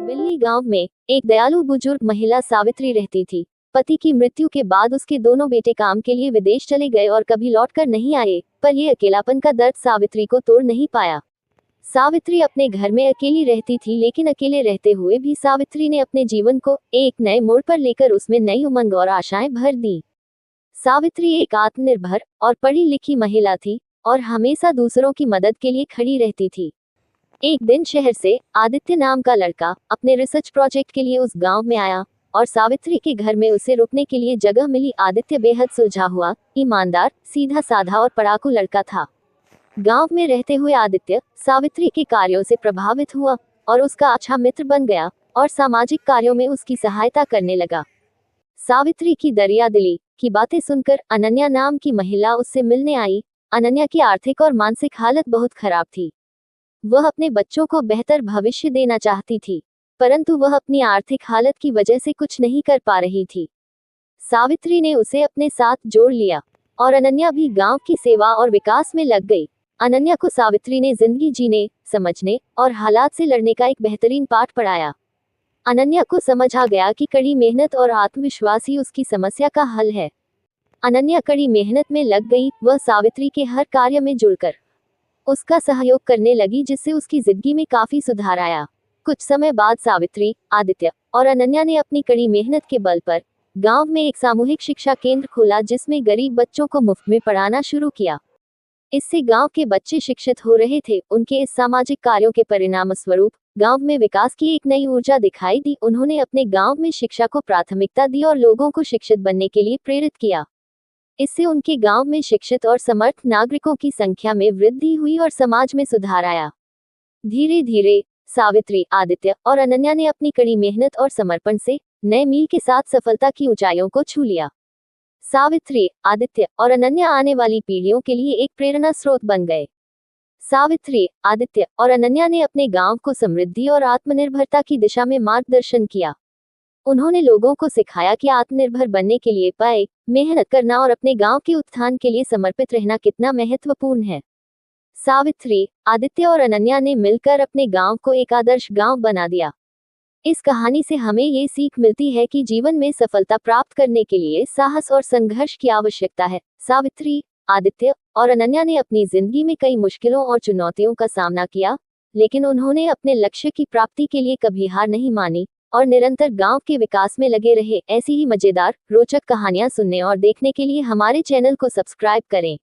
बिल्ली गांव में एक दयालु बुजुर्ग महिला सावित्री रहती थी। पति की मृत्यु के बाद उसके दोनों बेटे काम के लिए विदेश चले गए और कभी लौटकर नहीं आए, पर यह अकेलापन का दर्द सावित्री को तोड़ नहीं पाया। सावित्री अपने घर में अकेली रहती थी, लेकिन अकेले रहते हुए भी सावित्री ने अपने जीवन को एक नए मोड़ पर लेकर उसमें नई उमंग और आशाएं भर दी। सावित्री एक आत्मनिर्भर और पढ़ी लिखी महिला थी और हमेशा दूसरों की मदद के लिए खड़ी रहती थी। एक दिन शहर से आदित्य नाम का लड़का अपने रिसर्च प्रोजेक्ट के लिए उस गांव में आया और सावित्री के घर में उसे रुकने के लिए जगह मिली। आदित्य बेहद सुलझा हुआ, ईमानदार, सीधा साधा और पढ़ाकू लड़का था। गांव में रहते हुए आदित्य सावित्री के कार्यों से प्रभावित हुआ और उसका अच्छा मित्र बन गया और सामाजिक कार्यों में उसकी सहायता करने लगा। सावित्री की दरियादिली की बातें सुनकर अनन्या नाम की महिला उससे मिलने आई। अनन्या की आर्थिक और मानसिक हालत बहुत खराब थी। वह अपने बच्चों को बेहतर भविष्य देना चाहती थी, परंतु वह अपनी आर्थिक हालत की वजह से कुछ नहीं कर पा रही थी। सावित्री ने उसे अपने साथ जोड़ लिया और अनन्या भी गांव की सेवा और विकास में लग गई। अनन्या को सावित्री ने जिंदगी जीने, समझने और हालात से लड़ने का एक बेहतरीन पाठ पढ़ाया। अनन्या को समझ आ गया कि कड़ी मेहनत और आत्मविश्वास ही उसकी समस्या का हल है। अनन्या कड़ी मेहनत में लग गई। वह सावित्री के हर कार्य में जुड़कर उसका सहयोग करने लगी, जिससे उसकी जिंदगी में काफी सुधार आया। कुछ समय बाद सावित्री, आदित्य और अनन्या ने अपनी कड़ी मेहनत के बल पर गांव में एक सामूहिक शिक्षा केंद्र खोला, जिसमें गरीब बच्चों को मुफ्त में पढ़ाना शुरू किया। इससे गांव के बच्चे शिक्षित हो रहे थे। उनके इस सामाजिक कार्यों के परिणाम स्वरूप गांव में विकास की एक नई ऊर्जा दिखाई दी। उन्होंने अपने गांव में शिक्षा को प्राथमिकता दी और लोगों को शिक्षित बनने के लिए प्रेरित किया। इससे उनके गांव में शिक्षित और समर्थ नागरिकों की संख्या में वृद्धि हुई और समाज में सुधार आया। धीरे धीरे सावित्री, आदित्य और अनन्या ने अपनी कड़ी मेहनत और समर्पण से नए मील के साथ सफलता की ऊंचाइयों को छू लिया। सावित्री, आदित्य और अनन्या आने वाली पीढ़ियों के लिए एक प्रेरणा स्रोत बन गए। सावित्री, आदित्य और अनन्या ने अपने गांव को समृद्धि और आत्मनिर्भरता की दिशा में मार्गदर्शन किया। उन्होंने लोगों को सिखाया कि आत्मनिर्भर बनने के लिए पाए मेहनत करना और अपने गांव के उत्थान के लिए समर्पित रहना कितना महत्वपूर्ण है। सावित्री, आदित्य और अनन्या ने मिलकर अपने गांव को एक आदर्श गांव बना दिया। इस कहानी से हमें ये सीख मिलती है कि जीवन में सफलता प्राप्त करने के लिए साहस और संघर्ष की आवश्यकता है। सावित्री, आदित्य और अनन्या ने अपनी जिंदगी में कई मुश्किलों और चुनौतियों का सामना किया, लेकिन उन्होंने अपने लक्ष्य की प्राप्ति के लिए कभी हार नहीं मानी और निरंतर गांव के विकास में लगे रहे। ऐसी ही मजेदार, रोचक कहानियां सुनने और देखने के लिए हमारे चैनल को सब्सक्राइब करें।